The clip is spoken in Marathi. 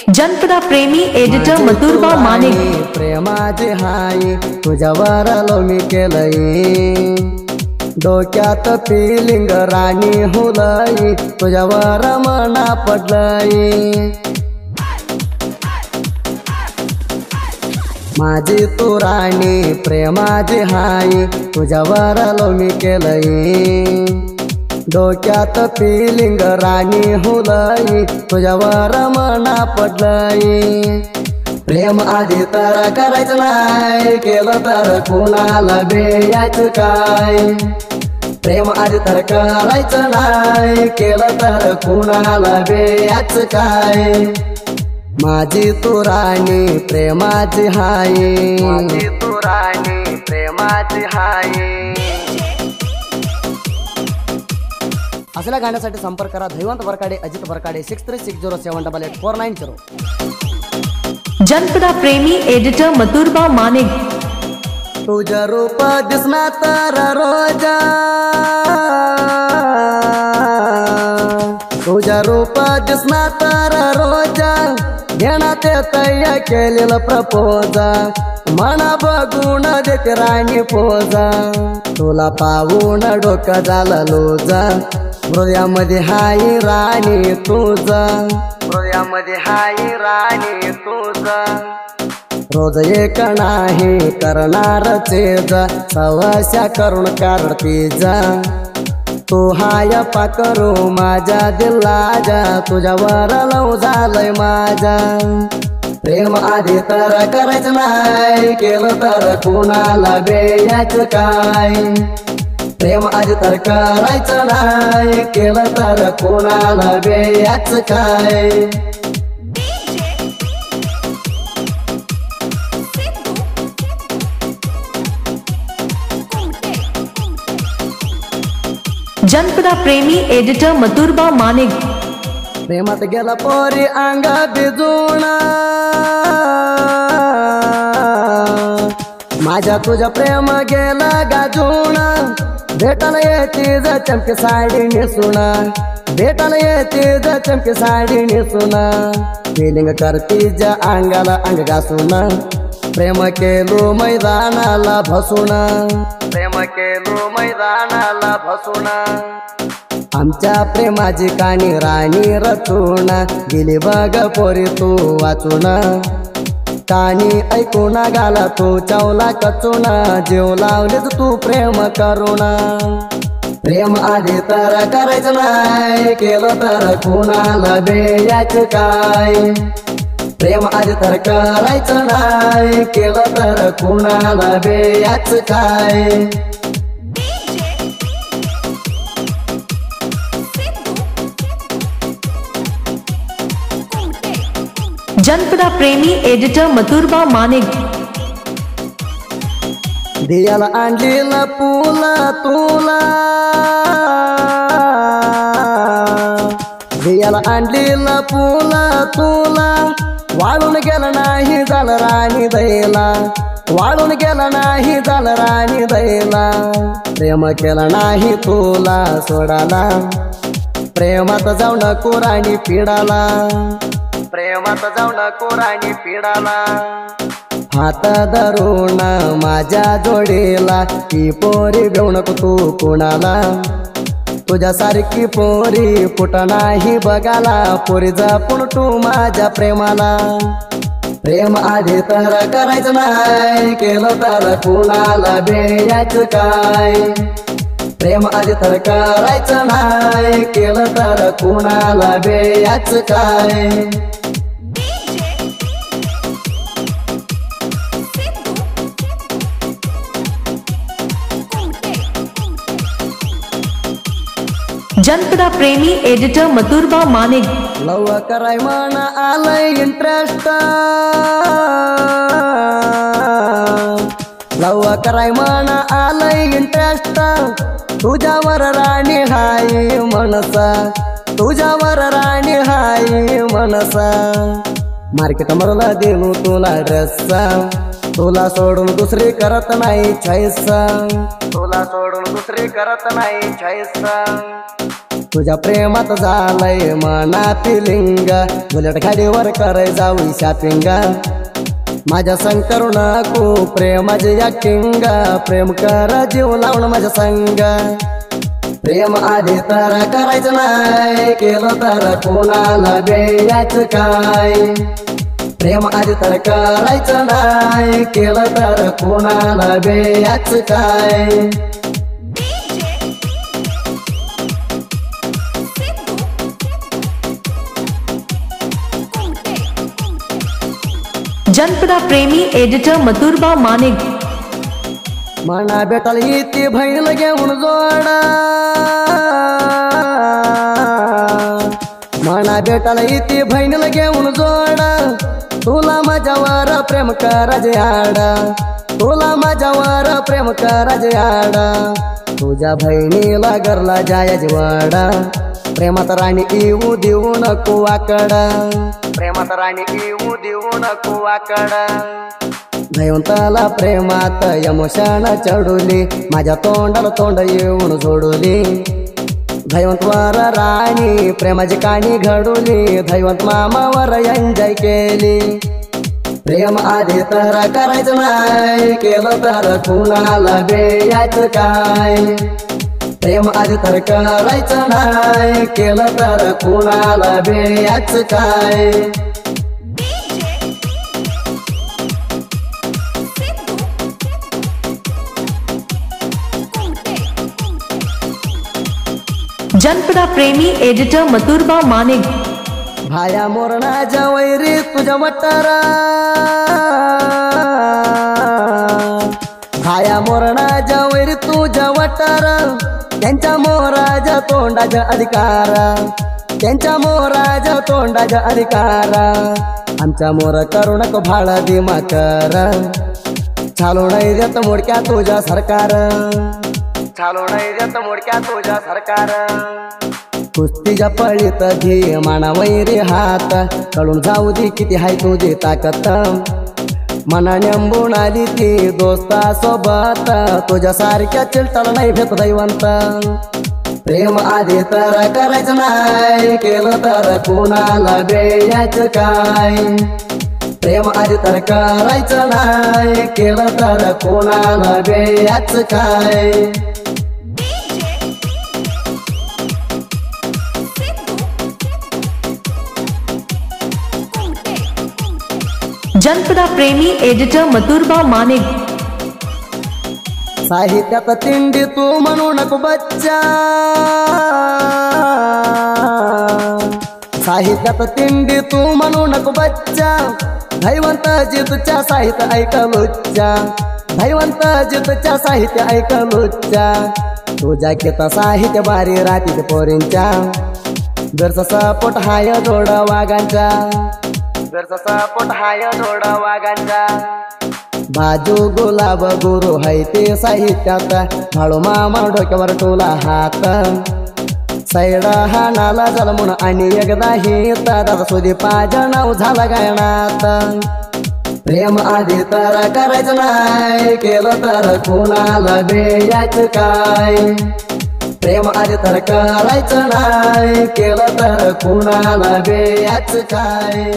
जनपदा प्रेमी एडिटर मथुरबा मानिक प्रेमाचे हाई तुझ्यावर मी केलंय डोक्यात फिलिंग राणी हुलई तुझ्यावर मना पडलंय माझी तू राणी प्रेमाची हाई तुझ्यावर मी केलंय डोक्यात फिलिंग राणी हुलई तुझ्यावर मना पडलंय प्रेम आधी तर करायचं नाही केलं तर कुणाला बेयाचं काय प्रेम आधी तर करायचं नाही केलं तर कुणाला बेयाचं काय माझी तू राणी प्रेमाची हाय माझी तू राणी प्रेमाची हाय असल्या गाण्यासाठी संपर्क करा धैवंत वरकाडे अजित वरकाडे 6360784940 जनपदा प्रेमी एडिटर मथुरबा मानिक तुझं रूप दिसना तर रोजा तुझं रूप दिसना तर रोजा घेण्यात तयार केलेलं प्रपोजा मना बघून देते राणी पोजा तुला पाहून डोकं झालं लोजा हृदयामध्ये हाय राणी तुझा हृदयामध्ये हाय राणी तुझा रोज एक नाही करणार चेजा सवास्या करून काढती जा तू हाय पाकरू माझ्या दिलाजा तुझ्यावर लव झालंय माझा प्रेम आधी तर करायचं नाही केलं तर कुणाला बेयाचं काय प्रेम आधी तर करायचं नाही केलं तर कोणाला बेयाचं काय जनपदा प्रेमी एडिटर मथुरबा मानिक प्रेमात गेला पोरी अंग भिजून माझ्या तुझ्या प्रेम गेला गाजून भेटायला येते ज चमकी साडी नेसून भेटायला येते ज चमकी साडी नेसून फिलिंग करती ज्या अंगाला अंग घासून प्रेम केलो मैदानाला भसून प्रेम केलो मैदानाला भसून आमच्या प्रेमाची कानी राणी रचून गेली बघ पोरी तू वाचून कानी ऐकून गाला तू चावला कचून जीव लावलेच तू प्रेम करून प्रेम आधी तर करायचं नाही केलं तर कुणाला बेयाचं काय प्रेम आधी तर करायचं नाही केलं तर कुणाला बेयाचं काय जनपदा प्रेमी एडिटर मथुरबा मानिक दियाला आणलेला पुला तुला दियाला आणलेला पुला तुला वाळून गेला नाही झालं राणी दैला वाळून गेला नाही झालं राणी दैला प्रेम केला नाही तुला सोडाला प्रेमात जाऊ नको राणी पिडाला प्रेमात जाऊ नको राणी पिडाला हात धरून माझ्या जोडीला ती पोरी घेऊ नको तू कोणाला तुझ्यासारखी पोरी कुठ नाही बघाला पोरी जपून तू माझ्या प्रेमाला प्रेम आधी तर करायचं नाही केलं तर कुणाला बेयाचं काय प्रेम आधी तर करायचं नाही केलं तर कुणाला बेयाचं काय जनपदा प्रेमी एडिटर मथुरबा मानिक लव कराय मन आलंय इंटरेस्ट लव कराय मन आलंय इंटरेस्ट तुझ्यावर राणी हाय मनसा तुझ्यावर राणी हाय मनसा मार्केट मरला देऊ तुला ड्रेसचा तुला सोडून दुसरी करत नाही छायसा तुला सोडून दुसरी करत नाही छायसा तुझ्या प्रेमात झालंय मनातील लिंग बुलेट गाडीवर कराय जाऊ शॉपिंग माझ्या संग करू नको प्रेमाची या किंग प्रेम कर जीव लावून माझ्या संग प्रेम आधी तर करायचं नाही केलं तर कोणाला बेयाच काय प्रेम आधी तर करायचं नाही केलं तर कोणाला बेयाच काय जनपदा प्रेमी एडिटर मथुरबा मानिक मना भेटायला येते बहिणीला घेऊन जोडा मना भेटायला येते बहिणीला घेऊन जोडा तुला माझ्यावर प्रेम करायचे आडा तुला माझ्यावर प्रेम करायचे आडा तुझ्या बहिणीला घरला जायचे वाडा प्रेमात राणी येऊ देऊ नको आकडा प्रेमात राणी येऊ देऊ नको आकडा भयवंताला प्रेमात यमोशान चढवली माझ्या तोंडाला तोंड येऊन जोडवली धैवंतवर राणी प्रेमाची काणी घडवली धैवंत मामावर एन्जॉय केली प्रेम आधी तर करायचं नाही केलं तर कुणाला बेयाच काय प्रेम आधी तर करायचं नाही केलं तर कुणाला बेयाच काय जनपदा प्रेमी एडिटर मथुरबा मानिक भाया मोरणाच्या वैरी तुझ्या वटारा भाया मोरणाच्या वैरी तुझ्या वटारा त्यांच्या मोराच्या तोंडाच्या अधिकारा त्यांच्या मोराच्या तोंडाच्या अधिकारा आमच्या मोर करू नको भाळा दिमा कर चालू नाही देत मोडक्या तुझ्या सरकार चालू नाही देत मोडक्या तुझ्या सरकार कुस्तीच्या पळीत घे माना वैरी हात कळून जाऊ दे किती हाय तुझी ताकद मना नेंबून आली ती दोस्ता सोबत तुझ्या सारख्या चिलटाला नाही भेट दैवंत प्रेम आधी तर करायचं नाही केलं तर कोणाला बेयाच काय प्रेम आधी तर करायचं नाही केलं तर कोणाला बेयाच काय जनपदा प्रेमी एडिटर मथुरबा मानिक साहित्यात तिंडी तू म्हणू नको बच्चा साहित्यात तिंडी तू म्हणू नको बच्चा धैवंत जितच्या साहित्य ऐकलुच्चा धैवंत जितच्या साहित्य ऐकलुच्चा तुझ्या घेता साहित्य बारी रातीत पोरींच्या जरसा सपोट हाय जोड वाघांच्या जरसा सपोट हाय जोड वाघांच्या बाजू गुलाब गुरु हाय ते साहित्यात भाळू मामा डोक्यावर टोला हात सैडा हा नाला झाला म्हणून आणि एकदा हित दादा सुदीपाच्या नाव झाला गायनात प्रेम आधी तर करायचं नाही केलं तर कोणाला बेयाच काय प्रेम आधी तर करायचं नाही केलं तर कोणाला बेयाच काय